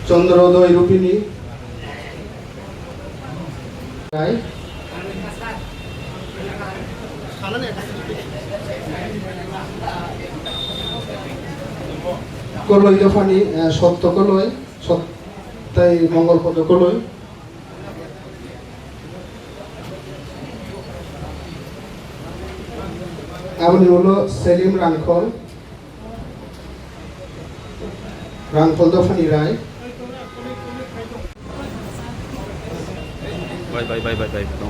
চন্দ্রোদয় রূপিণী রায়, কলই দফানি সত্য কলই, সত্যাই মঙ্গলপদ কলই, আপনি হলো সেলিম রাংখল, রাংখল দফানি Roy. Bye bye bye bye bye. No.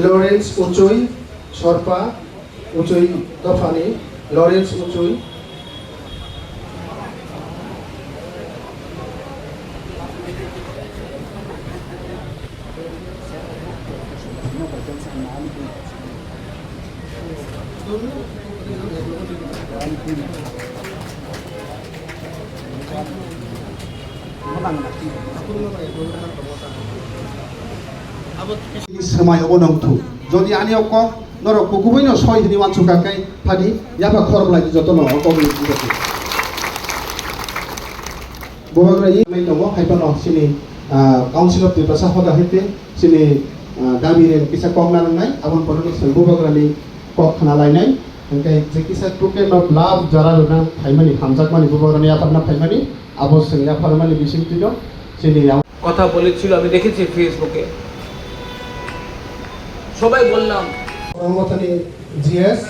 Lawrence Uchoi সরপা, উচুই দফানি Lawrence Uchoi, semai obonong tu jadi ani ok norok kukubai no soi ni wan suka kai phadi yaba khorb lagi joto no ok ni joto bobagra yi mai no haipa no sini council of Triprasa hoda hete sini dabi re kisa kongna nai abon poroni sel bobagra ni kok khana lai nai angkai je kisa token of love jara luna phaimani hamjak mani bobagra ni aparna phaimani abo sengya pharmani bising tilo sini কথা বলেছিল আমি দেখেছি ফেসবুকে সবাই বললাম রহমতানি GS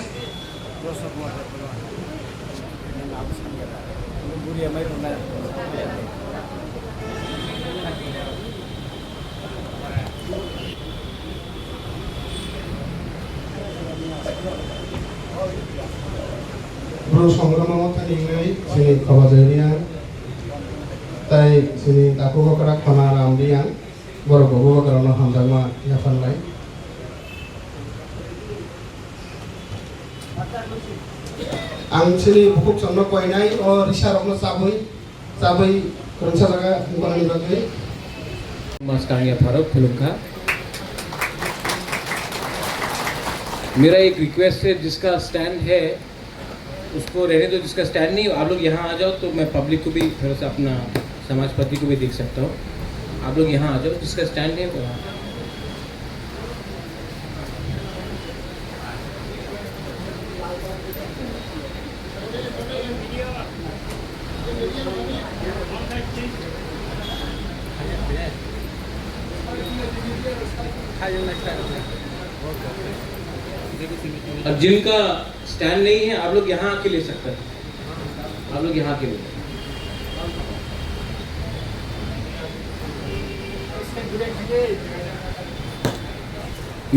bro সংগ্রাম মতানি ngai sini khabajariya tai sini aku bakara khana ramdiya borok bo bakara no hamdama yafan lai ang sini bukuk chonno koinai o risarokno sabai kerja jaga ngani bagai Mas Kangya Farooq film का मेरा एक request है जिसका stand है उसको रहने दो, जिसका स्टैंड नहीं आप लोग यहाँ आ जाओ तो मैं पब्लिक को भी थोड़ा सा अपना समाजपति को भी देख सकता हूँ। आप लोग यहाँ आ जाओ, जिसका स्टैंड है वो और जिनका स्टैंड नहीं है आप लोग यहाँ आके ले सकते हैं, आप लोग यहाँ आके ले।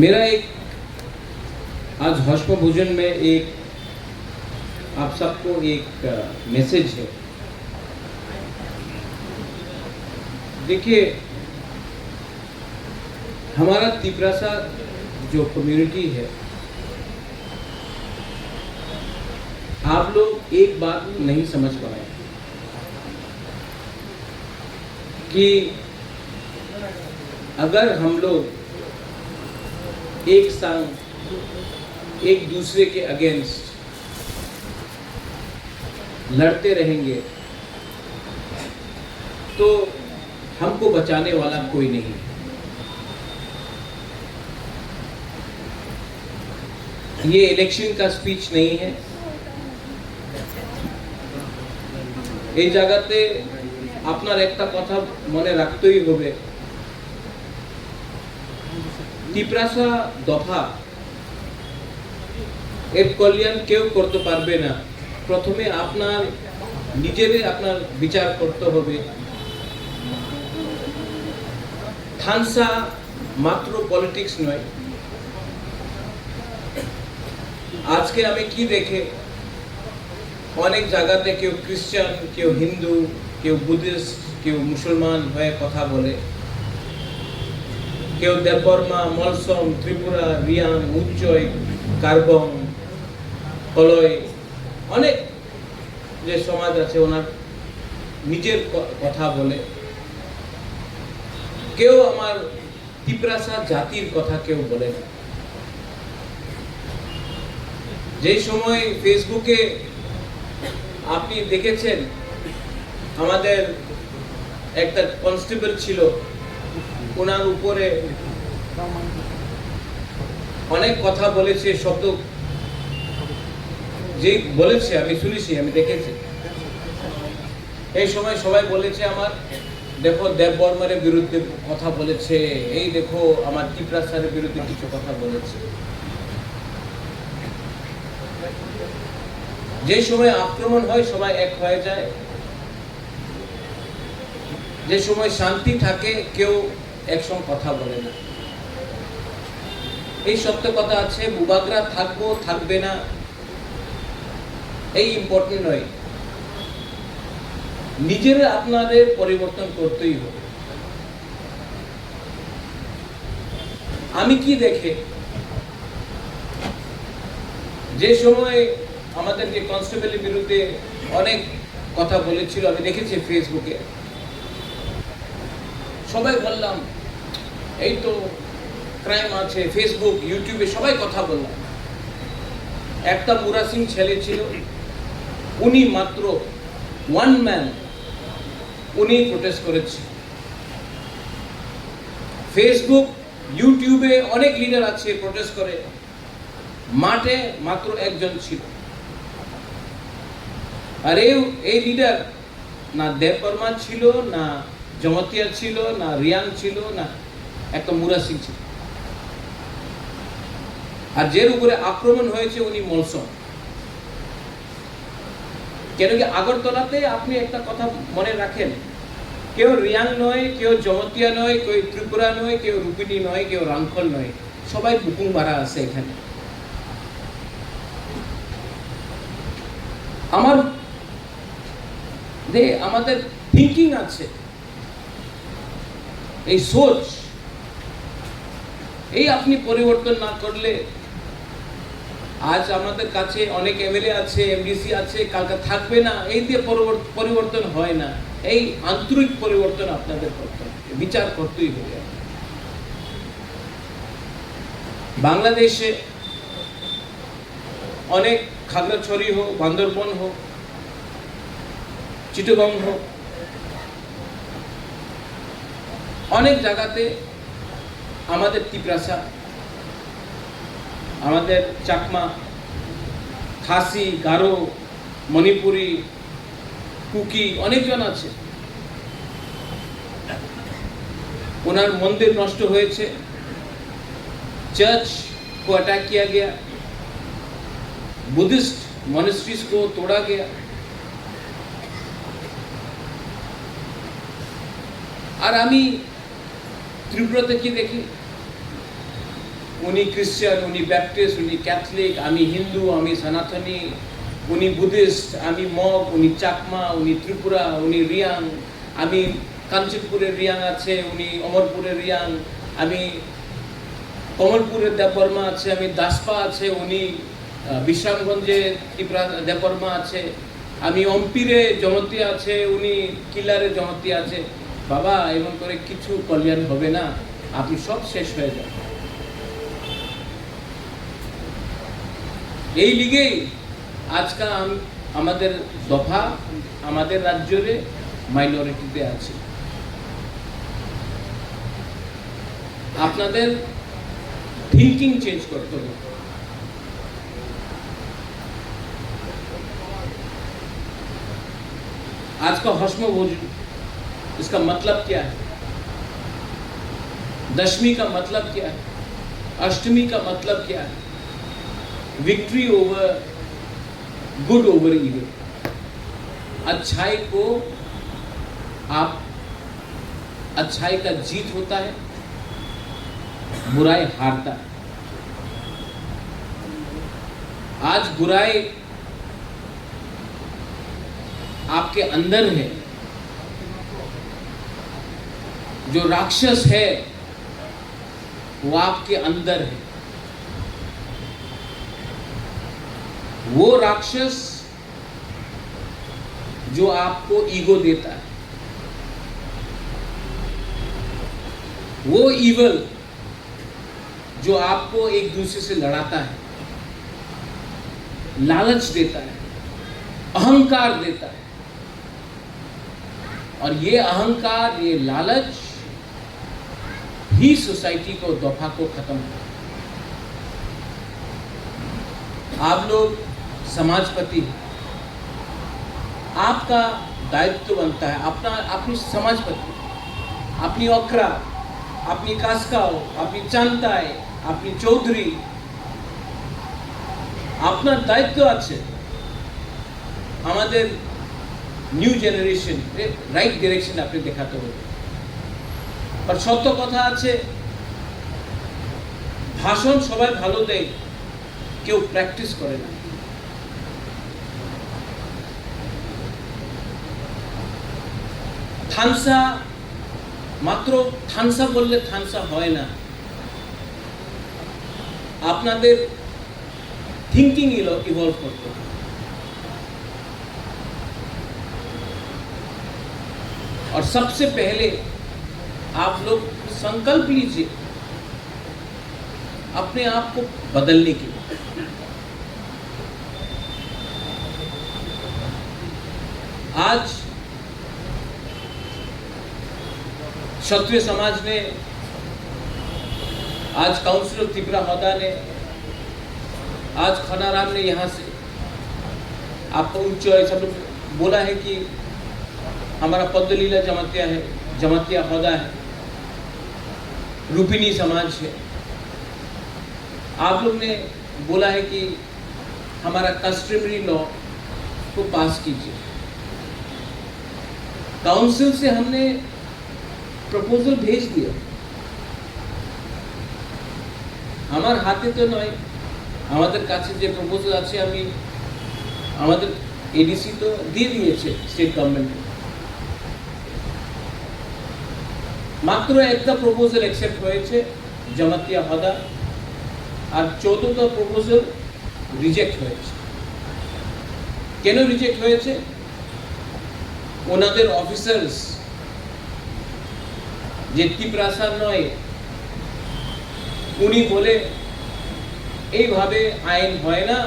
मेरा एक आज हौशप भोजन में एक आप सबको एक मैसेज है। देखिए हमारा त्रिप्रासा जो कम्युनिटी है, आप लोग एक बात नहीं समझ पाए कि अगर हम लोग एक संग एक दूसरे के अगेंस्ट लड़ते रहेंगे तो हमको बचाने वाला कोई नहीं। ये इलेक्शन का स्पीच नहीं है। এই জায়গাতে আপনার একটা কথা মনে রাখতেই হবে, त्रिप्रासा দফা এর কল্যাণ কেউ করতে পারবে না। প্রথমে আপনার নিজেদের আপনার বিচার করতে হবে। থানসা মাত্র পলিটিক্স নয়। আজকে আমি কি দেখে অনেক জায়গাতে কেউ খ্রিস্টান, কেউ হিন্দু, কেউ বুদ্ধিস্ট, কেউ মুসলমান হয়ে কথা বলে, কেউ দেববর্মা, মলসম, ত্রিপুরা, রিয়াং, উচ্চই, কার্বং, কলয়, অনেক যে সমাজ আছে ওনার নিজের কথা বলে। কেউ আমার তিপ্রাসা জাতির কথা কেউ বলে না। যে সময় ফেসবুকে আপনি দেখেছেন আমাদের একটা কনস্টেবল ছিল, ওনার উপরে অনেক কথা বলেছে, শব্দ যে বলেছে আমি শুনেছি, আমি দেখেছি। এই সময় সবাই বলেছে আমার, দেখো দেববর্মার বিরুদ্ধে কথা বলেছে, এই দেখো আমার তিপ্রাসার বিরুদ্ধে কিছু কথা বলেছে। যে সময় আক্রমণ হয় সবাই এক হয়ে যায়, যে সময় শান্তি থাকে কেউ একসঙ্গে কথা বলে না। এই সত্য কথা আছে, বুবাগরা থাকবো থাকবে না এই ইম্পর্টেন্ট নয়, নিজের আপনাদের পরিবর্তন করতেই হবে। আমি কি দেখে যে সময় আমাদের যে কনস্টেবলের বিরুদ্ধে অনেক কথা বলেছিল, আমি দেখেছি ফেসবুকে, সবাই বললাম এই তো ক্রাইম আছে, ফেসবুক ইউটিউবে সবাই কথা বললাম। একটা মুরা সিং ছেলে ছিল, উনি মাত্র ওয়ান ম্যান, উনি প্রোটেস্ট করেছে। ফেসবুক ইউটিউবে অনেক লিডার আছে প্রোটেস্ট করে, মাঠে মাত্র একজন ছিল। আর এই লিডার না দেববর্মা ছিল, না জমতিয়া ছিল, না রিয়াং ছিল, না একটা মুরা সিং ছিল। আর যের উপরে আক্রমণ হয়েছে উনি মলসম। কেন কি আগরতলাতে আপনি একটা কথা মনে রাখেন, কেউ রিয়াং নয়, কেউ জমতিয়া নয়, কেউ ত্রিপুরা নয়, কেউ রূপিনী নয়, কেউ রাংখল নয়, সবাই বুকুং মারা আছে এখানে। আমাদের থিঙ্কিং আছে, এই সোচ, এই আপনি পরিবর্তন না করলে, আজ আমাদের কাছে অনেক এমএলএ আছে, এমডিসি আছে, কালকে থাকবে না, এই দিয়ে পরিবর্তন হয় না। এই আন্তরিক পরিবর্তন আপনাদের করতে হবে, বিচার করতেই হবে। বাংলাদেশে অনেক খাগড়াছড়ি হোক, বান্দরবন হোক, চিটাগং হোক, অনেক জায়গাতে আমাদের তিপ্রাসা, আমাদের চাকমা, খাসি, গারো, মণিপুরি, কুকি অনেকজন আছে। ওনার মন্দির নষ্ট হয়েছে, चर्च को अटैक किया गया, बुद्धिस्ट मॉनेस्ट्रीज को तोड़ा गया। আর আমি ত্রিপুরাতে কি দেখি, উনি খ্রিস্টান, উনি ব্যাপটিস্ট, উনি ক্যাথলিক, আমি হিন্দু, আমি সনাতনী, উনি বুদ্ধিস্ট, আমি মগ, উনি চাকমা, উনি ত্রিপুরা, উনি রিয়াং, আমি কাঞ্চনপুরের রিয়াং আছে, উনি অমরপুরের রিয়াং, আমি কমলপুরের দেববর্মা আছে, আমি দাসপা আছে, উনি বিশ্রামগঞ্জে ত্রিপুরা দেববর্মা আছে, আমি অম্পিরে জমতিয়া আছে, উনি কিলারে জমতিয়া আছে। বাবা, এমন করে কিছু কল্যাণ হবে না, আপনি সব শেষ হয়ে যান। এই লিগেই আজকাল আমাদের দফা আমাদের রাজ্যে মাইনরিটিতে আছে। আপনাদের থিঙ্কিং চেঞ্জ করতে হবে। आज का हस्म भोजन, इसका मतलब क्या है? दशमी का मतलब क्या है? अष्टमी का मतलब क्या है? Victory over good over evil. अच्छाई को अच्छाई का जीत होता है, बुराई हारता है। आज बुराई आपके अंदर है, जो राक्षस है वो आपके अंदर है। वो राक्षस जो आपको ईगो देता है, वो ईवल जो आपको एक दूसरे से लड़ाता है, लालच देता है, अहंकार देता है। और ये अहंकार, ये लालच ही सोसाइटी को, दफा को खत्म कर। आप लोग समाजपति हैं, आपका दायित्व बनता है अपनी समाजपति, अपनी ओकरा, अपनी कास्काओ, अपनी चांताय, अपनी चौधरी, আপনার দায়িত্ব আছে আমাদের নিউ জেনারেশন রাইট ডিরেকশন আপনি দেখাতে হবে। আর সত্য কথা আছে, ভাষণ সবাই ভালো দেয়, কেউ প্র্যাকটিস করে না। থানসা মাত্র থানসা বললে থানসা হয় না, আপনাদের थिंकिंग इवॉल्व करते हैं। और सबसे पहले आप लोग संकल्प लीजिए अपने आप को बदलने के लिए। आज क्षत्रिय समाज ने, आज काउंसिल ऑफ त्रिपुरा होदा ने, आज खनाराम ने यहाँ से आपको उच्च सब लोग बोला है कि हमारा पद्मलीला जमातिया है, जमातिया होदा है, रूपिनी समाज है। आप लोग ने बोला है कि हमारा कस्टमरी लॉ को पास कीजिए। काउंसिल से हमने प्रपोजल भेज दिया, हमार हाथे तो नয়, আমাদের কাছে যে প্রপোজাল আছে আমি আমাদের এডিসি তো দিয়ে দিয়েছে স্টেট গভর্নমেন্ট। মাত্র একটা প্রপোজাল অ্যাকসেপ্ট হয়েছে জামাতিয়া হদা, আর 14টা প্রপোজাল রিজেক্ট হয়েছে। কেন রিজেক্ট হয়েছে? ওনাদের অফিসার্স যে ত্রিপ্রাসা নয়, উনি বলে এইভাবে আইন হয় না,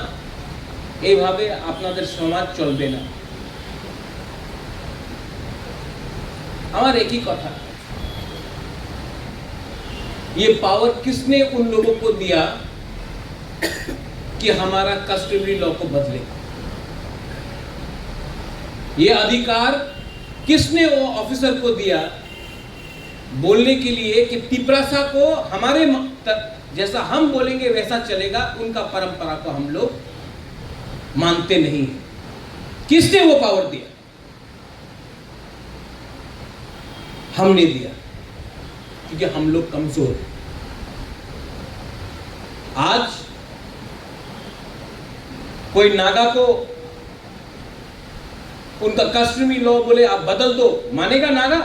এইভাবে আপনাদের সমাজ চলবে না। আমার একই কথা, ये पावर किसने उन लोगों को दिया कि हमारा कस्टमरी लॉ को बदले? ये अधिकार किसने वो ऑफिसर को दिया बोलने के लिए कि तिपरासा को हमारे जैसा हम बोलेंगे वैसा चलेगा, उनका परंपरा को हम लोग मानते नहीं हैं? किसने वो पावर दिया? हमने दिया, क्योंकि हम लोग कमजोर हैं। आज कोई नागा को उनका कस्टमरी लॉ बोले आप बदल दो, मानेगा नागा?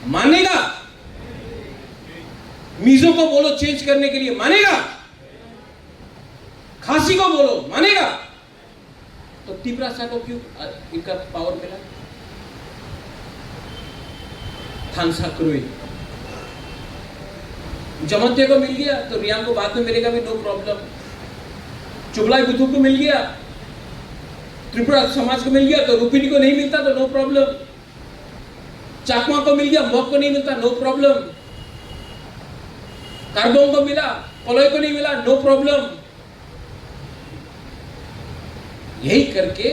मानेगा? मीजो को बोलो चेंज करने के लिए, मानेगा? खासी को बोलो, मानेगा? तो तिपरासा को क्यों इनका पावर मिला? थानसा क्रोई जमातिया को मिल गया तो रियांग को बाद में मिलेगा भी, नो प्रॉब्लम। चुगलाई बुद्धू को मिल गया, त्रिपुरा समाज को मिल गया तो रूपिनी को नहीं मिलता तो नो प्रॉब्लम। चाकमा को मिल गया, मॉक को नहीं मिलता, नो प्रॉब्लम। कार्बोंग को मिला, कोलोई को नहीं मिला, नो प्रॉब्लम। यही करके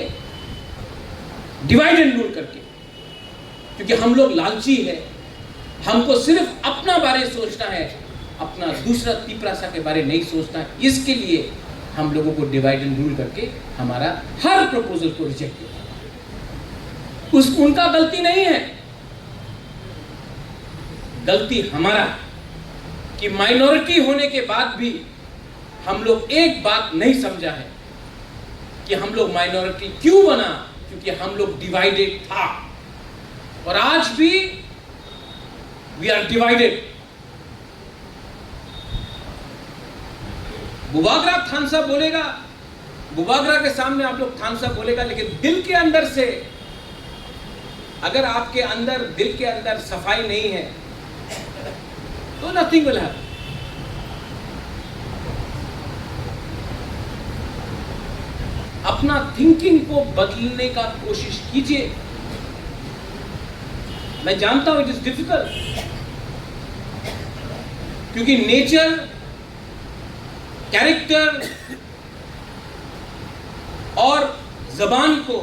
डिवाइड एंड रूल करके, क्योंकि हम लोग लालची है, हमको सिर्फ अपना बारे सोचना है, अपना दूसरा तिपरासा के बारे नहीं सोचना है। इसके लिए हम लोगों को डिवाइड एंड रूल करके हमारा हर प्रपोजल को रिजेक्ट किया। उनका गलती नहीं है, गलती हमारा। कि माइनॉरिटी होने के बाद भी हम लोग एक बात नहीं समझा है कि हम लोग माइनॉरिटी क्यों बना, क्योंकि हम लोग डिवाइडेड था और आज भी वी आर डिवाइडेड। बुबागरा थानसा बोलेगा, बुबागरा के सामने आप लोग थानसा बोलेगा, लेकिन दिल के अंदर से अगर आपके अंदर दिल के अंदर सफाई नहीं है तो नथिंग विल हैपन। अपना थिंकिंग को बदलने का कोशिश कीजिए। मैं जानता हूं इट इज डिफिकल्ट, क्योंकि नेचर, कैरेक्टर और जबान को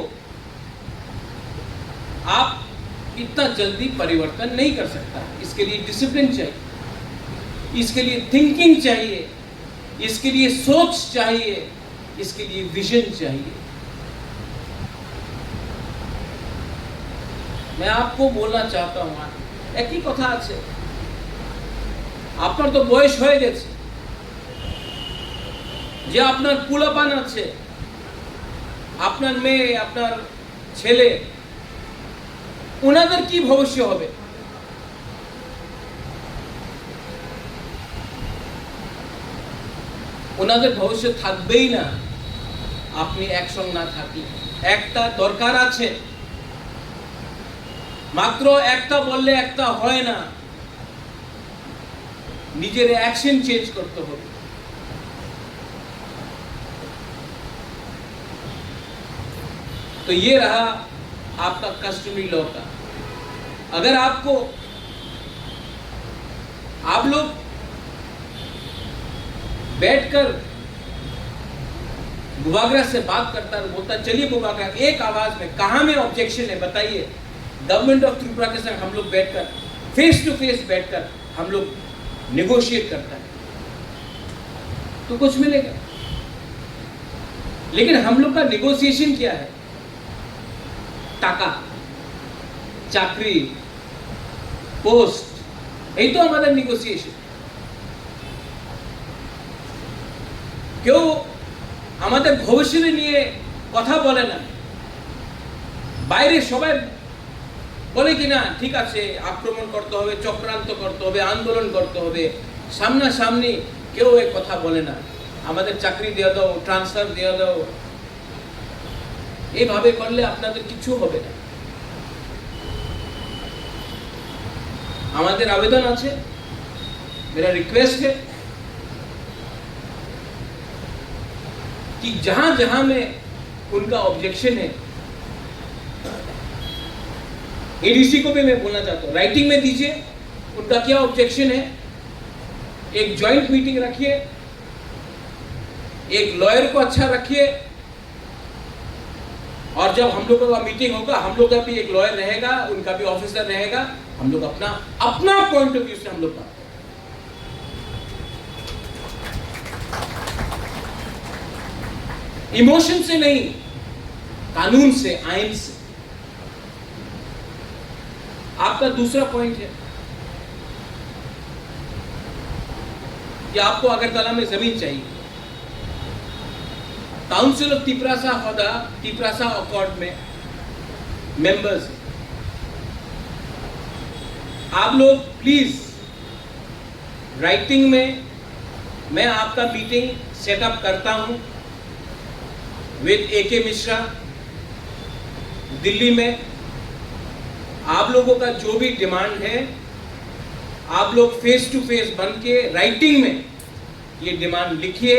आप इतना जल्दी परिवर्तन नहीं कर सकता। इसके लिए डिसिप्लिन चाहिए, इसके लिए थिंकिंग चाहिए, इसके लिए सोच चाहिए, इसके लिए विजन चाहिए। मैं आपको बोलना चाहता हूं, एक ही कथा আছে, আপনার তো বয়স হয়ে গেছে, যে আপনার পোলাপান আছে, আপনার মেয়ে, আপনার ছেলে, ওনাদের কি ভবিষ্য হবে? ওনাদের ভবিষ্য থাকবেই না আপনি একসঙ্গে না থাকলে। একটা দরকার আছে, মাত্র একটা বললে একটা হয় না, নিজের অ্যাকশন চেঞ্জ করতে হবে। तो ये रहा आपका कस्टमरी लॉ का। अगर आपको, आप लोग बैठकर बुबागरा से बात करता है, बोलता चलिए बुबागरा एक आवाज में कहां में ऑब्जेक्शन है बताइए, गवर्नमेंट ऑफ त्रिपुरा के संग हम लोग बैठकर फेस टू फेस बैठकर हम लोग नेगोशिएट करता है तो कुछ मिलेगा। लेकिन हम लोग का नेगोशिएशन क्या है? টাকা, চাকরি, পোস্ট, এই তো আমাদের নেগোসিয়েশন। কেউ আমাদের ভবিষ্যৎ নিয়ে কথা বলে না। বাইরে সবাই বলে কি না ঠিক আছে আক্রমণ করতে হবে, চক্রান্ত করতে হবে, আন্দোলন করতে হবে, সামনাসামনি কেউ এই কথা বলে না। আমাদের চাকরি দিয়ে দাও, ট্রান্সফার দিয়ে দাও, এইভাবে করলে আপনাদের কিছু হবে না। আমাদের আবেদন আছে, मेरा रिक्वेस्ट है कि जहां जहां में उनका ऑब्जेक्शन है, एडीसी को भी मैं बोलना चाहता हूं राइटिंग में दीजिए उनका क्या ऑब्जेक्शन है। एक ज्वाइंट मीटिंग रखिए, एक लॉयर को अच्छा रखिए, और जब हम लोगों का मीटिंग होगा हम लोग का भी एक लॉयर रहेगा, उनका भी ऑफिसर रहेगा, हम लोग अपना अपना पॉइंट ऑफ व्यू से हम लोग बात करें। इमोशन से नहीं, कानून से, आइन से। आपका दूसरा पॉइंट है कि आपको अगरतला में जमीन चाहिए। Council of Tiprasa Hoda Tiprasa accord में मेंबर्स हैं। आप लोग प्लीज राइटिंग में मैं आपका मीटिंग सेटअप करता हूं विद AK मिश्रा दिल्ली में। आप लोगों का जो भी डिमांड है आप लोग फेस टू फेस बन के राइटिंग में ये डिमांड लिखिए,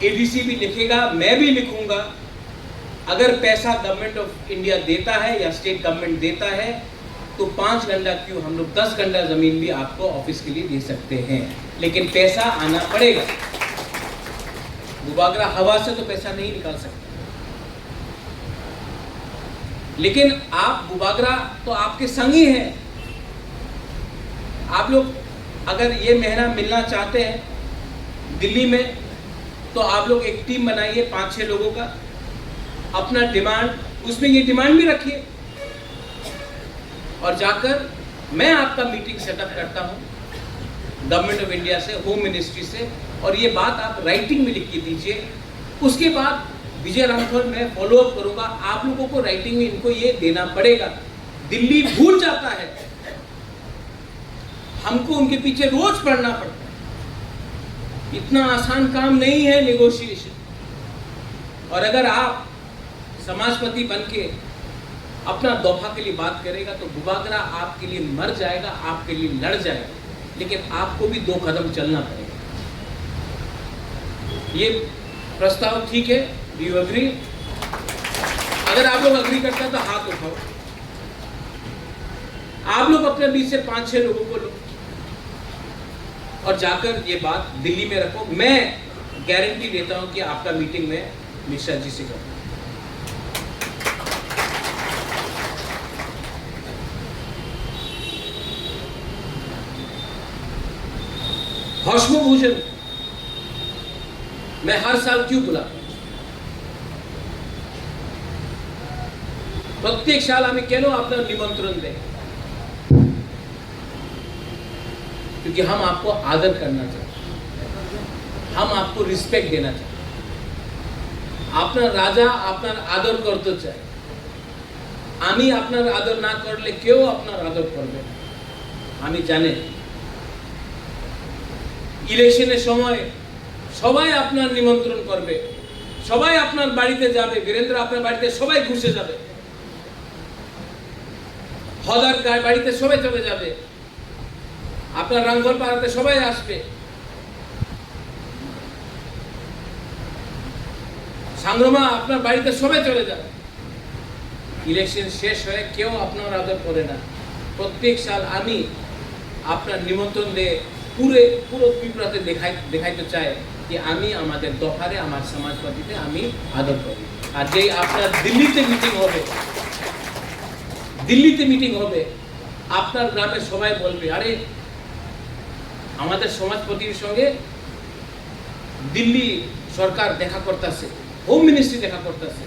एडीसी भी लिखेगा, मैं भी लिखूंगा। अगर पैसा गवर्नमेंट ऑफ इंडिया देता है या स्टेट गवर्नमेंट देता है तो 5 गंडा क्यों, हम लोग 10 गंडा जमीन भी आपको ऑफिस के लिए दे सकते हैं, लेकिन पैसा आना पड़ेगा। बुबागरा हवा से तो पैसा नहीं निकाल सकता। लेकिन आप बुबागरा तो आपके संग ही हैं। आप लोग अगर ये महीना मिलना चाहते हैं दिल्ली में तो आप लोग एक टीम बनाइए 5-6 लोगों का, अपना डिमांड उसमें ये डिमांड भी रखिए और जाकर मैं आपका मीटिंग सेटअप करता हूं गवर्नमेंट ऑफ इंडिया से, होम मिनिस्ट्री से, और ये बात आप राइटिंग में लिख के दीजिए। उसके बाद विजय राठौर मैं फॉलो अप करूंगा। आप लोगों को राइटिंग में इनको ये देना पड़ेगा। दिल्ली भूल जाता है, हमको उनके पीछे रोज पड़ना पड़ता है। इतना आसान काम नहीं है नेगोशिएशन। और अगर आप समाजपति बन के अपना दफा के लिए बात करेगा तो बुबागरा आपके लिए मर जाएगा, आपके लिए लड़ जाएगा, लेकिन आपको भी 2 कदम चलना पड़ेगा। ये प्रस्ताव ठीक है? Do you agree? अगर आप लोग अग्री करते हैं तो हाथ उठाओ। आप लोग अपने बीच से 5-6 लोगों को लो और जाकर ये बात दिल्ली में रखो। मैं गारंटी देता हूं कि आपका मीटिंग में मिश्रा जी से करूंगा। भस्म भोजन मैं हर साल क्यों बुलाता हूं? प्रत्येक साल हमें केनो अपना निमंत्रण दें, क्योंकि हम आपको आदर करना चाहते हैं, हम आपको रिस्पेक्ट देना चाहते हैं। আপনার রাজা আপনার আদর করতে চায়, আমি আপনার আদর না করলে কেউ আপনার আদর করবে না। আমি জানি ইলেকশনের সময় সবাই আপনার নিমন্ত্রণ করবে, সবাই আপনার বাড়িতে যাবে, বীরেন্দ্র আপনার বাড়িতে সবাই ঘুষে যাবে, হদার বাড়িতে সবাই চলে যাবে, আপনার রামঘর পাড়াতে সবাই আসবে, সাংগ্রমা আপনার বাড়িতে সবাই চলে যাবে। ইলেকশন শেষ হয়ে কেউ আপনার আদর করে না। প্রত্যেক সাল আমি আপনার নিমন্ত্রণ দিয়ে পুরো ত্রিপুরাতে দেখাইতে চাই যে আমি আমাদের দফারে আমার সমাজবাদীতে আমি আদর করি। আর যে আপনার দিল্লিতে মিটিং হবে আপনার গ্রামের সবাই বলবে, আরে আমাদের সমাজপতির সঙ্গে দিল্লি সরকার দেখা করতেছে, হোম মিনিস্ট্রি দেখা করতেছে,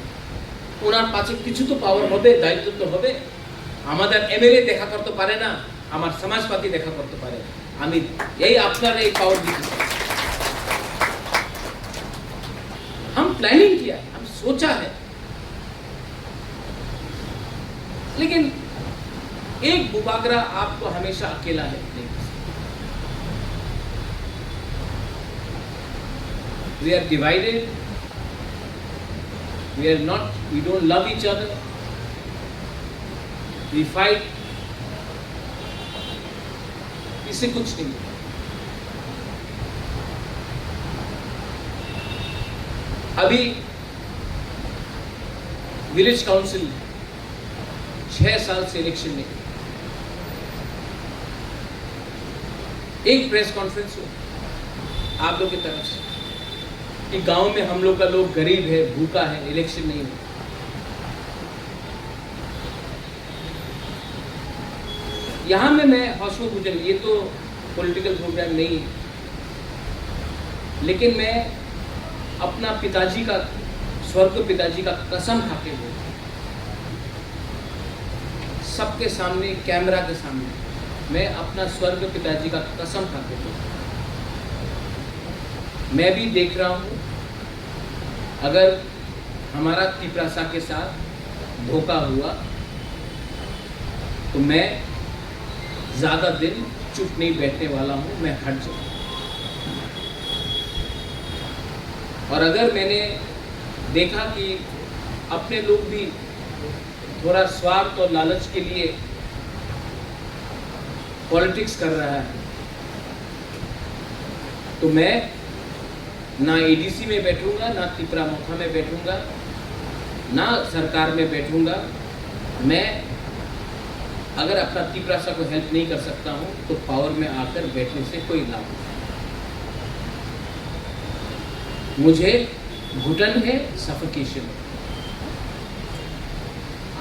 ওনার পাশে কিছু তো পাওয়ার হবে, দায়িত্ব তো হবে। আমাদের এমএলএ দেখা করতে পারে না, আমার সমাজপাতি দেখা করতে পারে। আমি এই আপনার এই पावर दी। हम प्लानिंग किया है, हम सोचा है, लेकिन एक बुबागरा आपको हमेशा अकेला है नहीं। We are divided, we don't love each other, we fight, इससे कुछ नहीं। अभी विलेज काउंसिल 6 साल से इलेक्शन नहीं, एक प्रेस कॉन्फ्रेंस हो आप लोग की तरफ से कि गांव में हम लोग का लोग गरीब है, भूखा है, इलेक्शन नहीं हो। यहाँ में मैं हौसला गुजर, ये तो पॉलिटिकल प्रोग्राम नहीं है, लेकिन मैं अपना पिताजी का, स्वर्ग पिताजी का कसम खाते हुए सबके सामने, कैमरा के सामने, मैं अपना स्वर्ग पिताजी का कसम खाते हुए मैं भी देख रहा हूँ, अगर हमारा तिपरासा के साथ धोखा हुआ तो मैं ज़्यादा दिन चुप नहीं बैठने वाला हूँ, मैं हट जाऊँ। और अगर मैंने देखा कि अपने लोग भी थोड़ा स्वार्थ और लालच के लिए पॉलिटिक्स कर रहा है, तो मैं ना एडीसी में बैठूंगा, ना त्रिपुरा मोखा में बैठूंगा, ना सरकार में बैठूंगा। मैं अगर अपना त्रिपुरासा को हेल्प नहीं कर सकता हूं तो पावर में आकर बैठने से कोई लाभ नहीं। मुझे घुटन है, सफोकेशन है।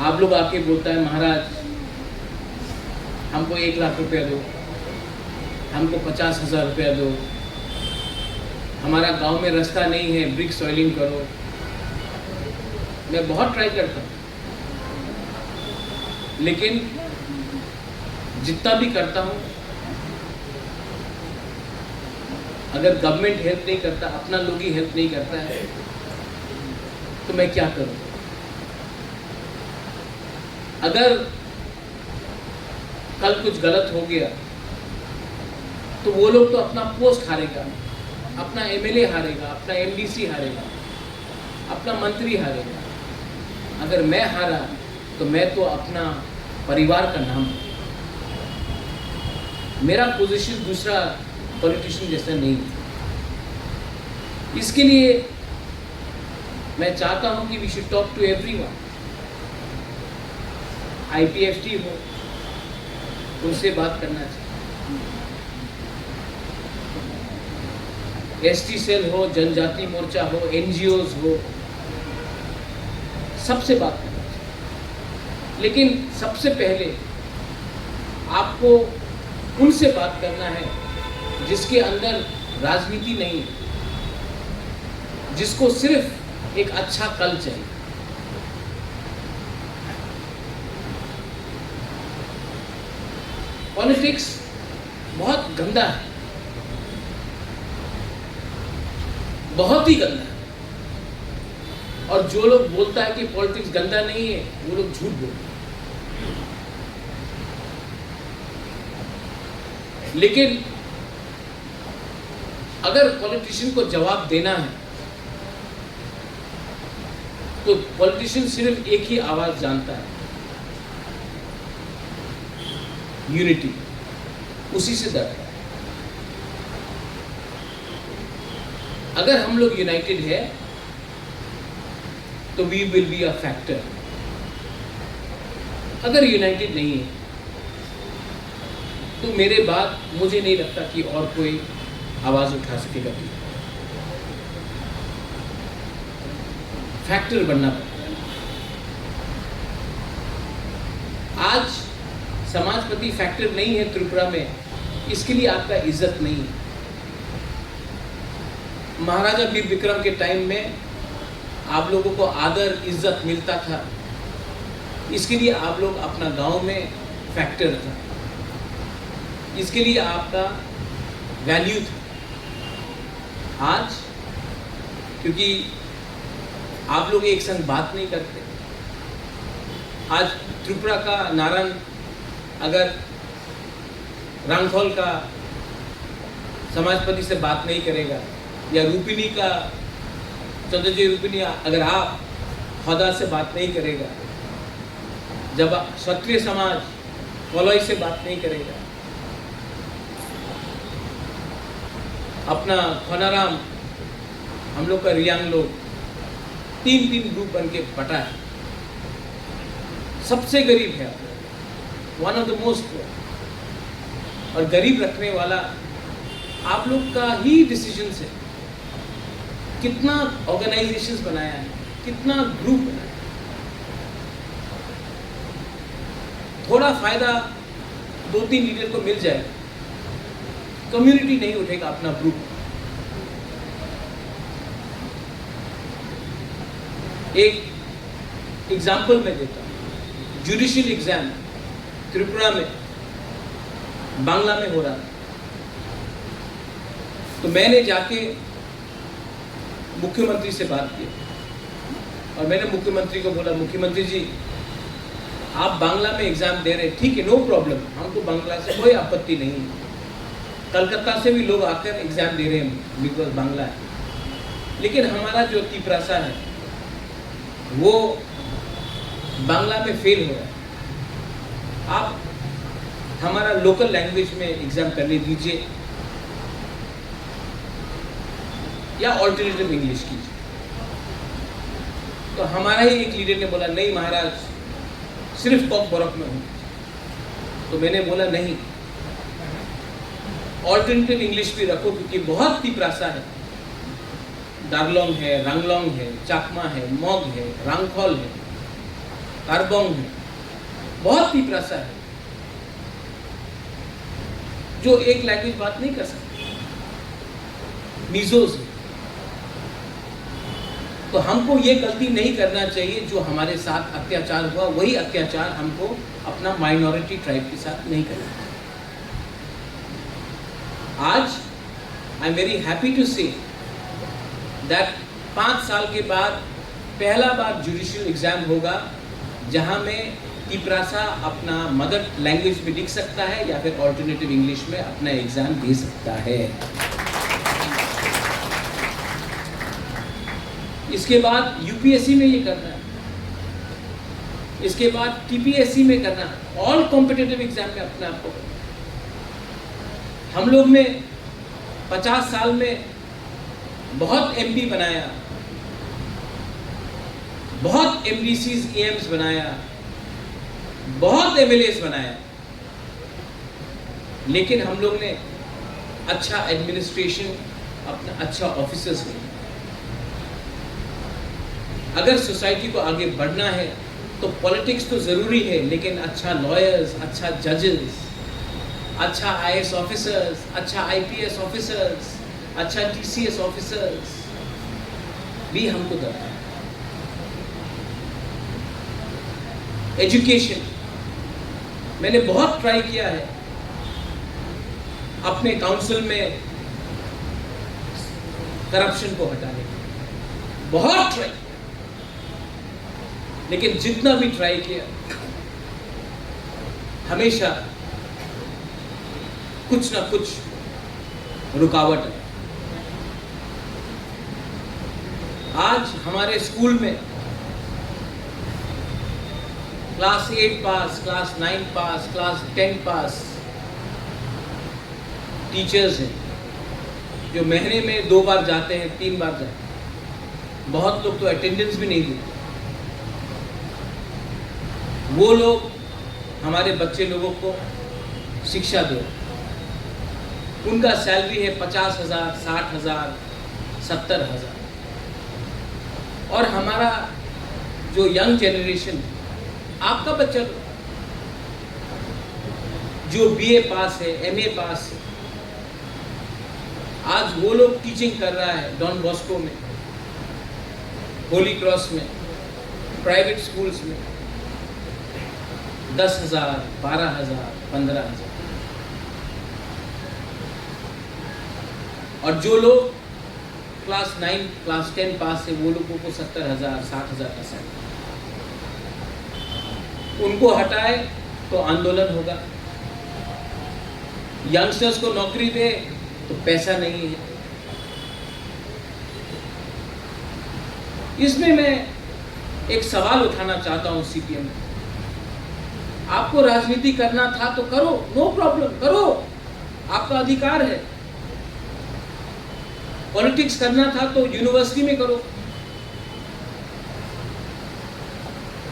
आप लोग आके बोलता है महाराज हमको 1 लाख रुपया दो, हमको 50,000 रुपया दो, हमारा गांव में रास्ता नहीं है, ब्रिक सॉइलिंग करो। मैं बहुत ट्राई करता हूँ, लेकिन जितना भी करता हूँ अगर गवर्नमेंट हेल्प नहीं करता, अपना लोग ही हेल्प नहीं करता है, तो मैं क्या करूं? अगर कल कुछ गलत हो गया तो वो लोग तो अपना पोस्ट हारेगा, अपना एमएलए हारेगा, अपना एमडीसी हारेगा, अपना मंत्री हारेगा। अगर मैं हारा तो मैं तो अपना परिवार का नाम, मेरा पोजीशन दूसरा पॉलिटिशियन जैसा नहीं है। इसके लिए मैं चाहता हूं कि we should talk to everyone. IPFT हो, उनसे बात करना चाहिए, एसटी सेल हो, जनजाति मोर्चा हो, एनजीओज हो, सबसे बात करना चाहिए। लेकिन सबसे पहले आपको उनसे बात करना है जिसके अंदर राजनीति नहीं है, जिसको सिर्फ एक अच्छा कल चाहिए। पॉलिटिक्स बहुत गंदा है, बहुत ही गंदा है। और जो लोग बोलता है कि पॉलिटिक्स गंदा नहीं है, वो लोग झूठ बोलते हैं। लेकिन अगर पॉलिटिशियन को जवाब देना है तो पॉलिटिशियन सिर्फ एक ही आवाज जानता है, यूनिटी, उसी से डरता है। अगर हम लोग यूनाइटेड है तो we will be a factor. अगर यूनाइटेड नहीं है तो मेरे बाद मुझे नहीं लगता कि और कोई आवाज उठा सकेगा। फैक्टर बनना पड़ता है। आज समाजपति फैक्टर नहीं है त्रिपुरा में, इसके लिए आपका इज्जत नहीं है। महाराजा वीर विक्रम के टाइम में आप लोगों को आदर इज्जत मिलता था, इसके लिए आप लोग अपना गांव में फैक्टर था, इसके लिए आपका वैल्यू था। आज क्योंकि आप लोग एक संग बात नहीं करते, आज त्रिपुरा का नारायण अगर रंगखोल का समाजपति से बात नहीं करेगा, या रूपिनी का चंद्रजी रूपिनी अगर आप हौदा से बात नहीं करेगा, जब क्षत्रिय समाज कोलोई से बात नहीं करेगा, अपना खोनाराम हम लोग का रियांग लोग 3 ग्रुप बन के बटा है, सबसे गरीब है, वन ऑफ द मोस्ट, और गरीब रखने वाला आप लोग का ही डिसीजन से कितना ऑर्गेनाइजेशंस बनाया है, कितना ग्रुप बनाया है। थोड़ा फायदा 2-3 लीडर को मिल जाए, कम्युनिटी नहीं उठेगा अपना ग्रुप। एक एग्जाम्पल मैं देता हूँ, जुडिशियल एग्जाम त्रिपुरा में बांग्ला में हो रहा था, तो मैंने जाके मुख्यमंत्री से बात की और मैंने मुख्यमंत्री को बोला, मुख्यमंत्री जी आप बांग्ला में एग्जाम दे रहे, ठीक है, नो प्रॉब्लम, हमको बांग्ला से कोई आपत्ति नहीं है। कलकत्ता से भी लोग आकर एग्जाम दे रहे हैं बिकॉज बांग्ला है, लेकिन हमारा जो तिपरासा है वो बांग्ला में फेल हो रहा है। आप हमारा लोकल लैंग्वेज में एग्जाम करने दीजिए या ऑल्टरनेटिव इंग्लिश कीजिए। तो हमारा ही एक लीडर ने बोला, नहीं महाराज सिर्फ कॉक बोरक में हूँ। तो मैंने बोला नहीं, ऑल्टरनेटिव इंग्लिश भी रखो, क्योंकि बहुत तिपरासा है, दार्लोंग है, रंगलोंग है, चाकमा है, मोग है, रांगखोल है, कारबोंग है, बहुत तिपरासा है जो एक लैंग्वेज बात नहीं कर सकते, मिजोज है। तो हमको ये गलती नहीं करना चाहिए जो हमारे साथ अत्याचार हुआ, वही अत्याचार हमको अपना माइनॉरिटी ट्राइब के साथ नहीं करना। आज I am very happy to say that 5 साल के बाद पहला बार जुडिशियल एग्ज़ाम होगा जहां में तिपरासा अपना मदर लैंग्वेज में लिख सकता है या फिर ऑल्टरनेटिव इंग्लिश में अपना एग्ज़ाम दे सकता है। इसके बाद यूपीएससी में ये करना है, इसके बाद टीपीएससी में करना है, ऑल कॉम्पिटिटिव एग्जाम में अपने आप को। हम लोग ने 50 साल में बहुत एमपी बनाया, बहुत एमडीसीज ईएम्स बनाया, बहुत एमएलएस बनाया, लेकिन हम लोग ने अच्छा एडमिनिस्ट्रेशन, अपना अच्छा ऑफिसर्स नहीं। अगर सोसाइटी को आगे बढ़ना है तो पॉलिटिक्स तो ज़रूरी है, लेकिन अच्छा लॉयर्स, अच्छा जजेस, अच्छा आईएएस ऑफिसर्स, अच्छा आईपीएस ऑफिसर्स, अच्छा टीसीएस ऑफिसर्स भी हमको दरकार है। एजुकेशन मैंने बहुत ट्राई किया है अपने काउंसिल में करप्शन को हटाने की, बहुत ट्राई, लेकिन जितना भी ट्राई किया हमेशा कुछ ना कुछ रुकावट है। आज हमारे स्कूल में क्लास 8 पास, क्लास 9 पास, क्लास 10 पास टीचर्स हैं जो महीने में 2 बार जाते हैं, 3 बार जाते हैं। बहुत लोग तो अटेंडेंस भी नहीं देते। वो लोग हमारे बच्चे लोगों को शिक्षा दे, उनका सैलरी है 50,000, 60,000, 70,000। और हमारा जो यंग जनरेशन, आपका बच्चा जो बीए पास है, एमए पास है, आज वो लोग टीचिंग कर रहा है डॉन बॉस्को में, होली क्रॉस में, प्राइवेट स्कूल्स में, 10,000, 12,000, 15,000। और जो लोग क्लास 9, क्लास 10 पास है, वो लोगों को 70,000, 60,000 का सैलरी। उनको हटाए तो आंदोलन होगा। यंगस्टर्स को नौकरी दे तो पैसा नहीं है। इसमें मैं एक सवाल उठाना चाहता हूं सीपीएम। आपको राजनीति करना था तो करो, नो प्रॉब्लम, करो, आपका अधिकार है। पॉलिटिक्स करना था तो यूनिवर्सिटी में करो,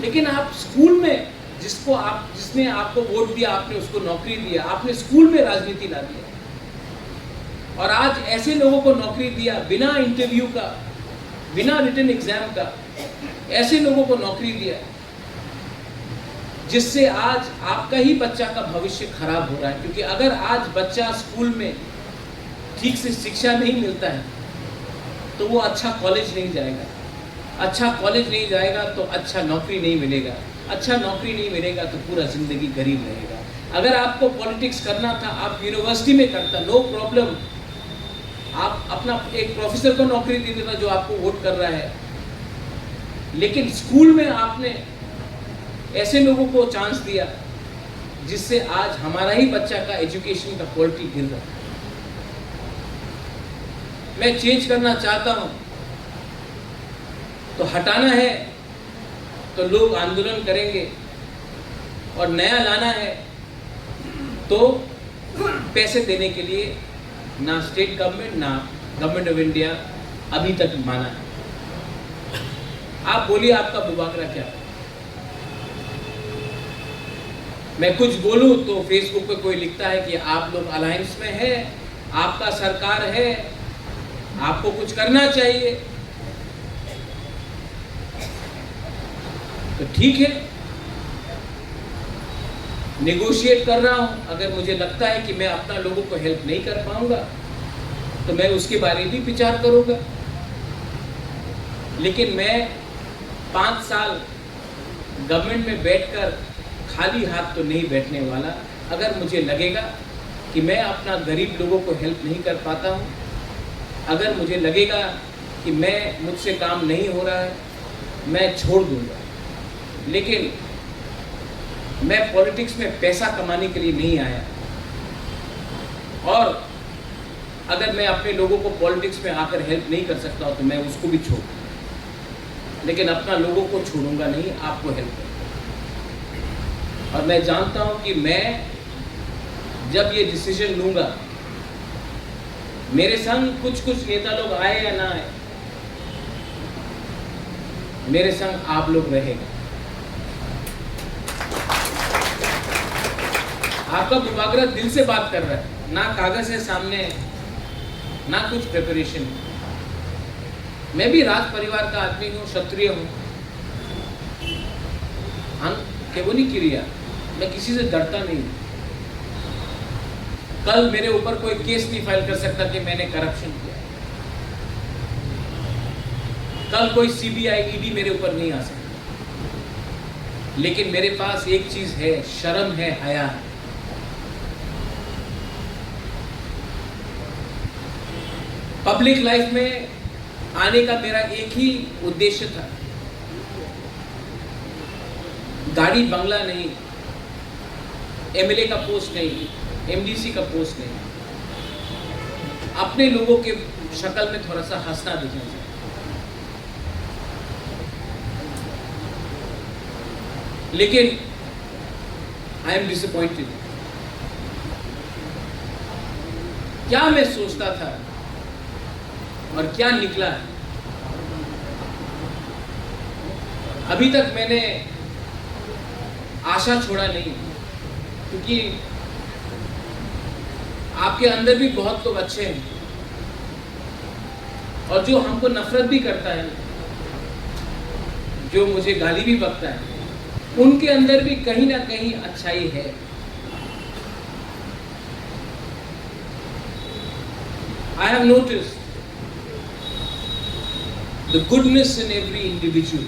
लेकिन आप स्कूल में जिसने आपको वोट दिया, आपने उसको नौकरी दिया, आपने स्कूल में राजनीति ला दिया। और आज ऐसे लोगों को नौकरी दिया बिना इंटरव्यू का, बिना रिटन एग्जाम का, ऐसे लोगों को नौकरी दिया जिससे आज आपका ही बच्चा का भविष्य खराब हो रहा है। क्योंकि अगर आज बच्चा स्कूल में ठीक से शिक्षा नहीं मिलता है तो वो अच्छा कॉलेज नहीं जाएगा, अच्छा कॉलेज नहीं जाएगा तो अच्छा नौकरी नहीं मिलेगा, अच्छा नौकरी नहीं मिलेगा तो पूरा जिंदगी गरीब रहेगा। अगर आपको पॉलिटिक्स करना था, आप यूनिवर्सिटी में करता, नो प्रॉब्लम, आप अपना एक प्रोफेसर को नौकरी दे देता जो आपको वोट कर रहा है। लेकिन स्कूल में आपने ऐसे लोगों को चांस दिया जिससे आज हमारा ही बच्चा का एजुकेशन का क्वालिटी गिर रहा है। मैं चेंज करना चाहता हूं, तो हटाना है तो लोग आंदोलन करेंगे, और नया लाना है तो पैसे देने के लिए ना स्टेट गवर्नमेंट ना गवर्नमेंट ऑफ इंडिया अभी तक माना है। आप बोलिए आपका मुबाकरा क्या है? मैं कुछ बोलूं तो फेसबुक पे कोई लिखता है कि आप लोग अलायंस में है, आपका सरकार है, आपको कुछ करना चाहिए। तो ठीक है, नेगोशिएट कर रहा हूं। अगर मुझे लगता है कि मैं अपना लोगों को हेल्प नहीं कर पाऊंगा तो मैं उसके बारे में भी विचार करूंगा। लेकिन मैं 5 साल गवर्नमेंट में बैठकर खाली हाथ तो नहीं बैठने वाला। अगर मुझे लगेगा कि मैं अपना गरीब लोगों को हेल्प नहीं कर पाता हूँ अगर मुझे लगेगा कि मुझसे काम नहीं हो रहा है, मैं छोड़ दूंगा। लेकिन मैं पॉलिटिक्स में पैसा कमाने के लिए नहीं आया, और अगर मैं अपने लोगों को पॉलिटिक्स में आकर हेल्प नहीं कर सकता तो मैं उसको भी छोड़ दूंगा, लेकिन अपना लोगों को छोड़ूंगा नहीं, आपको हेल्प करूंगा। और मैं जानता हूं कि मैं जब ये डिसीजन लूंगा, मेरे संग कुछ नेता लोग आए या ना आए, मेरे संग आप लोग रहेगा। आपका बुबागरा दिल से बात कर रहा है, ना कागज है सामने, ना कुछ प्रिपरेशन। मैं भी राज परिवार का आदमी हूँ, क्षत्रिय हूँ, हम केवली क्रिया, मैं किसी से डरता नहीं। कल मेरे ऊपर कोई केस नहीं फाइल कर सकता कि मैंने करप्शन किया। कल कोई सीबीआई ईडी मेरे ऊपर नहीं आ सकता। लेकिन मेरे पास एक चीज है, शर्म है, हया है। पब्लिक लाइफ में आने का मेरा एक ही उद्देश्य था, गाड़ी बंगला नहीं, एमएलए का पोस्ट नहीं, एमडीसी का पोस्ट नहीं, अपने लोगों के शक्ल में थोड़ा सा हंसना दिखना चाहिए। लेकिन आई एम डिसअपॉइंटेड। क्या मैं सोचता था और क्या निकला है। अभी तक मैंने आशा छोड़ा नहीं, क्योंकि आपके अंदर भी बहुत लोग अच्छे हैं, और जो हमको नफरत भी करता है, जो मुझे गाली भी बकता है, उनके अंदर भी कहीं ना कहीं अच्छाई है। I have noticed the goodness in every individual.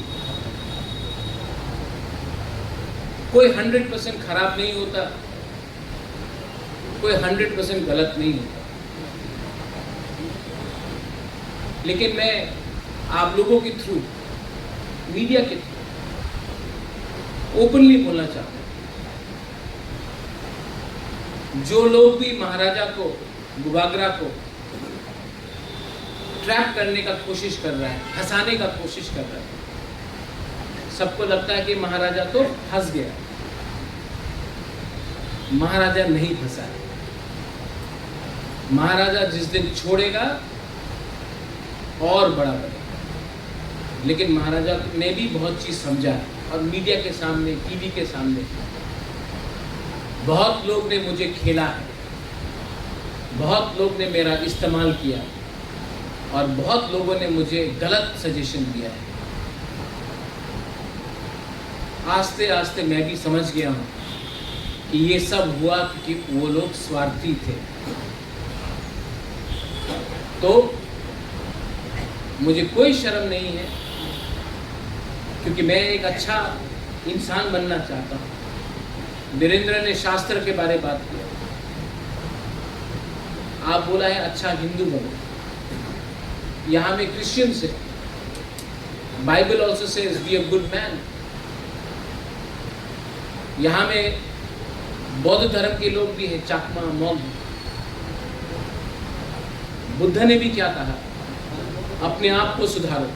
कोई 100% खराब नहीं होता, कोई 100% गलत नहीं होता। लेकिन मैं आप लोगों के थ्रू, मीडिया के थ्रू ओपनली बोलना चाहता हूं, जो लोग भी महाराजा को, बुबागरा को ट्रैप करने का कोशिश कर रहा है, हंसाने का कोशिश कर रहा है, सबको लगता है कि महाराजा तो फंस गया। महाराजा नहीं फंसा है। महाराजा जिस दिन छोड़ेगा और बड़ा बनेगा। लेकिन महाराजा ने भी बहुत चीज समझा है, और मीडिया के सामने, टीवी के सामने बहुत लोग ने मुझे खेला है, बहुत लोग ने मेरा इस्तेमाल किया, और बहुत लोगों ने मुझे गलत सजेशन दिया है। आस्ते आस्ते मैं भी समझ गया हूं कि ये सब हुआ क्योंकि वो लोग स्वार्थी थे। तो मुझे कोई शर्म नहीं है, क्योंकि मैं एक अच्छा इंसान बनना चाहता हूं। वीरेंद्र ने शास्त्र के बारे में बात किया, आप बोला है अच्छा हिंदू बनो। यहाँ में क्रिश्चियन से, Bible also says be a good man. यहाँ में बौद्ध धर्म के लोग भी हैं, चाकमा, मौर्य। बुद्ध ने भी क्या कहा, अपने आप को सुधारो।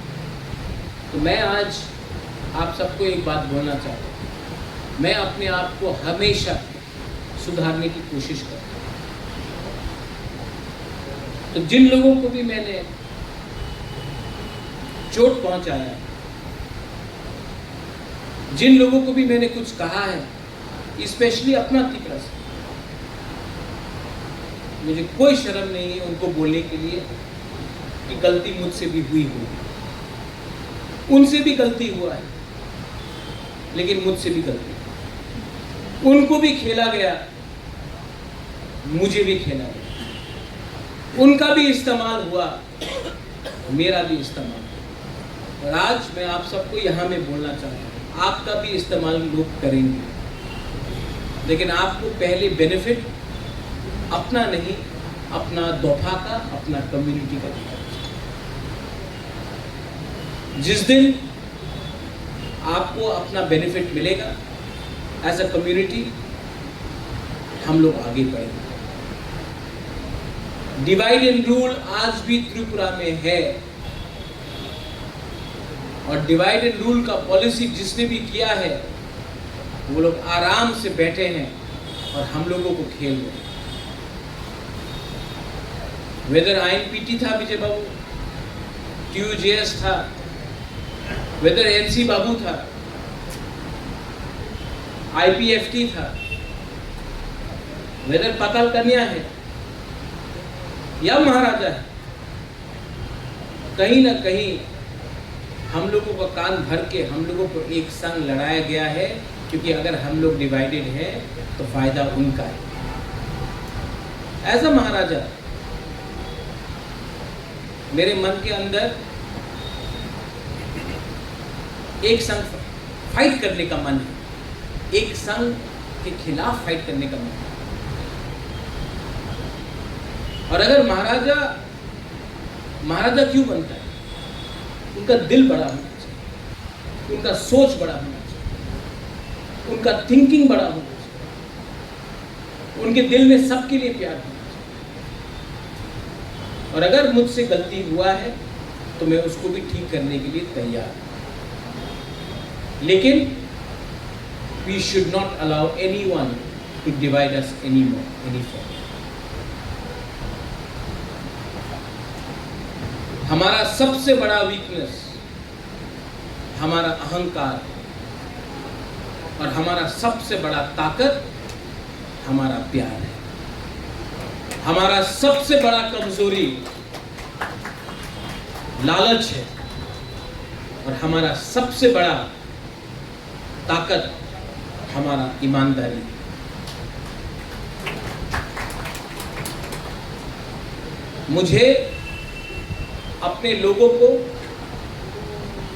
तो मैं आज आप सबको एक बात बोलना चाहता हूँ, मैं अपने आप को हमेशा सुधारने की कोशिश करता हूँ। तो जिन लोगों को भी मैंने चोट पहुंचाया, जिन लोगों को भी मैंने कुछ कहा है, स्पेशली अपना तीसरा से, मुझे कोई शर्म नहीं है उनको बोलने के लिए कि गलती मुझसे भी हुई होगी। उनसे भी गलती हुआ है, लेकिन मुझसे भी गलती। उनको भी खेला गया, मुझे भी खेला गया। उनका भी इस्तेमाल हुआ, मेरा भी इस्तेमाल हुआ। और आज मैं आप सबको यहाँ में बोलना चाहता हूँ, आपका भी इस्तेमाल लोग करेंगे, लेकिन आपको पहले बेनिफिट अपना नहीं, अपना दफा का, अपना कम्युनिटी का दिखाना चाहिए। जिस दिन आपको अपना बेनिफिट मिलेगा एज अ कम्युनिटी, हम लोग आगे बढ़ेंगे। डिवाइड एंड रूल आज भी त्रिपुरा में है, और डिवाइड एंड रूल का पॉलिसी जिसने भी किया है वो लोग आराम से बैठे हैं और हम लोगों को खेल रहे हैं। वेदर आईएनपीटी था विजय बाबू, TUJS था, वेदर NC बाबू था, IPFT था, वेदर पाताल कन्या है या महाराजा है, कहीं ना कहीं हम लोगों का कान भर के हम लोगों को एक संग लड़ाया गया है, क्योंकि अगर हम लोग डिवाइडेड हैं तो फायदा उनका है। एज अ महाराजा मेरे मन के अंदर एक संग फाइट करने का मन है, एक संग के खिलाफ फाइट करने का मन है। और अगर महाराजा क्यों बनता है? उनका दिल बड़ा होना चाहिए, उनका सोच बड़ा होना चाहिए, उनका थिंकिंग बड़ा होना चाहिए, उनके दिल में सबके लिए प्यार होना चाहिए। और अगर मुझसे गलती हुआ है तो मैं उसको भी ठीक करने के लिए तैयार हूं, लेकिन we should not allow anyone to divide us anymore, any further. हमारा सबसे बड़ा वीकनेस हमारा अहंकार है, और हमारा सबसे बड़ा ताकत हमारा प्यार है। हमारा सबसे बड़ा कमजोरी लालच है, और हमारा सबसे बड़ा ताकत हमारा ईमानदारी है। मुझे अपने लोगों को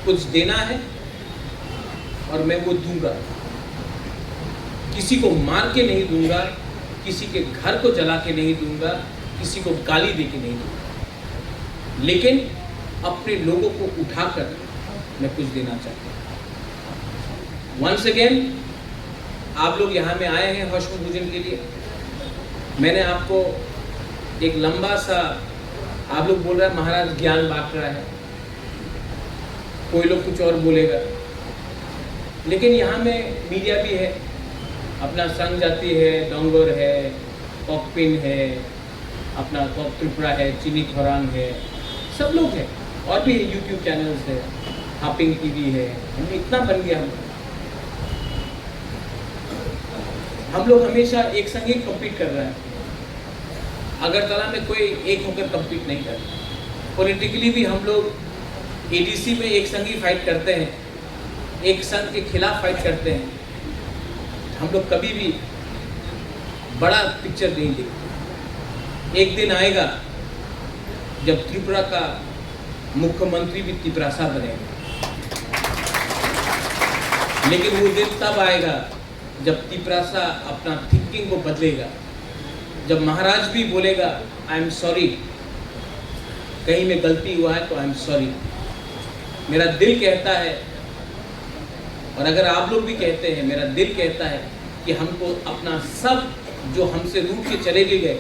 कुछ देना है और मैं वो दूंगा। किसी को मार के नहीं दूंगा, किसी के घर को जला के नहीं दूंगा, किसी को गाली दे के नहीं दूंगा, लेकिन अपने लोगों को उठाकर मैं कुछ देना चाहता हूँ। वंस अगेन आप लोग यहाँ में आए हैं हौसला भोजन के लिए। मैंने आपको एक लंबा सा, आप लोग बोल रहे हैं महाराज ज्ञान बांट रहा है, कोई लोग कुछ और बोलेगा, लेकिन यहाँ में मीडिया भी है, अपना संघ जाति है, डोंगर है, कॉकपिन है, अपना कॉक त्रिपुरा है, चीनी खोरांग है, सब लोग हैं, और भी यूट्यूब चैनल्स है, हापिंग TV है। हम इतना बन गया हम लोग हमेशा एक संग ही कम्पीट कर रहा है। अगरतला में कोई एक होकर कम्पीट नहीं करता। पॉलिटिकली भी हम लोग ADC में एक संग ही फाइट करते हैं, एक संघ के खिलाफ फाइट करते हैं। हम लोग कभी भी बड़ा पिक्चर नहीं देखते। एक दिन आएगा जब त्रिपुरा का मुख्यमंत्री भी त्रिपुरासा बनेगा, लेकिन वो दिन तब आएगा जब त्रिपुरासा अपना थिंकिंग को बदलेगा, जब महाराज भी बोलेगा आई एम सॉरी, कहीं में गलती हुआ है तो आई एम सॉरी। मेरा दिल कहता है, और अगर आप लोग भी कहते हैं, मेरा दिल कहता है कि हमको अपना सब जो हमसे रूठ के चले भी गए,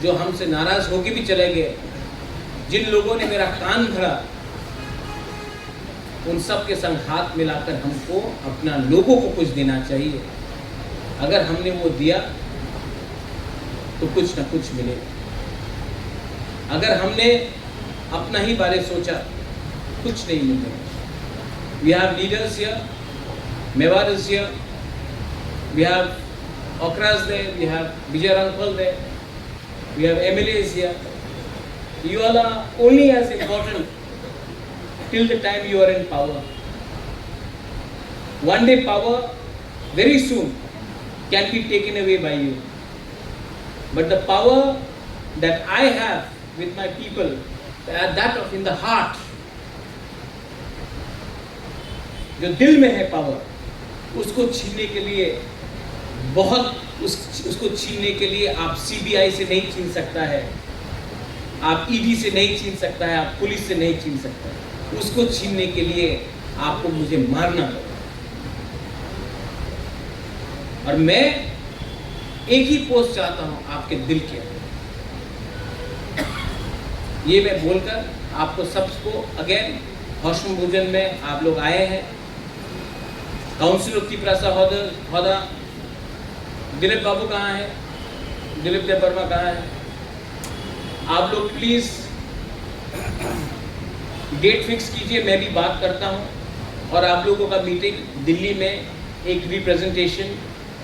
जो हमसे नाराज होके भी चले गए, जिन लोगों ने मेरा कान भरा, उन सब के संग हाथ मिलाकर हमको अपना लोगों को कुछ देना चाहिए। अगर हमने वो दिया तो कुछ ना कुछ मिलेगा। अगर हमने अपना ही बारे सोचा, कुछ नहीं मिलेगा। We have leaders here, Mewar is here, we have Okras there, we have Vijay Rangpal there, we have MLAs here. You all are only as important till the time you are in power. One day power very soon can be taken away by you. But the power that I have with my people, that of in the heart, जो दिल में है power, उसको छीनने के लिए बहुत उसको छीनने के लिए आप सीबीआई से नहीं छीन सकता है, आप ईडी से नहीं छीन सकता है, आप पुलिस से नहीं छीन सकता है। उसको छीनने के लिए आपको मुझे मारना होगा। और मैं एक ही पोस्ट चाहता हूं आपके दिल के अंदर। ये मैं बोलकर आपको सबको अगेन हौसम भोजन में आप लोग आए हैं। काउंसिल ऑफ तिपरासा हौदा दिलीप बाबू कहाँ है, दिलीप देव वर्मा कहाँ है? आप लोग प्लीज डेट फिक्स कीजिए, मैं भी बात करता हूं। और आप लोगों का मीटिंग दिल्ली में एक रिप्रेजेंटेशन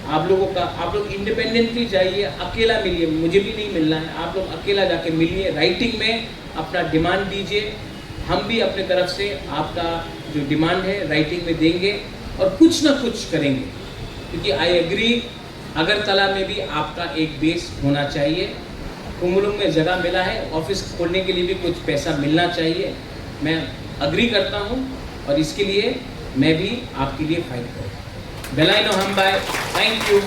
आप लोगों का, आप लोग इंडिपेंडेंटली जाइए, अकेला मिलिए, मुझे भी नहीं मिलना है, आप लोग अकेला जाके मिलिए, राइटिंग में अपना डिमांड दीजिए। हम भी अपने तरफ से आपका जो डिमांड है राइटिंग में देंगे और कुछ ना कुछ करेंगे, क्योंकि आई एग्री अगरतला में भी आपका एक बेस होना चाहिए। कुमुलुंग में जगह मिला है, ऑफिस खोलने के लिए भी कुछ पैसा मिलना चाहिए। मैं अग्री करता हूं और इसके लिए मैं भी आपके लिए फाइट करूँगा। बेलाइनो हम बाय, थैंक यू।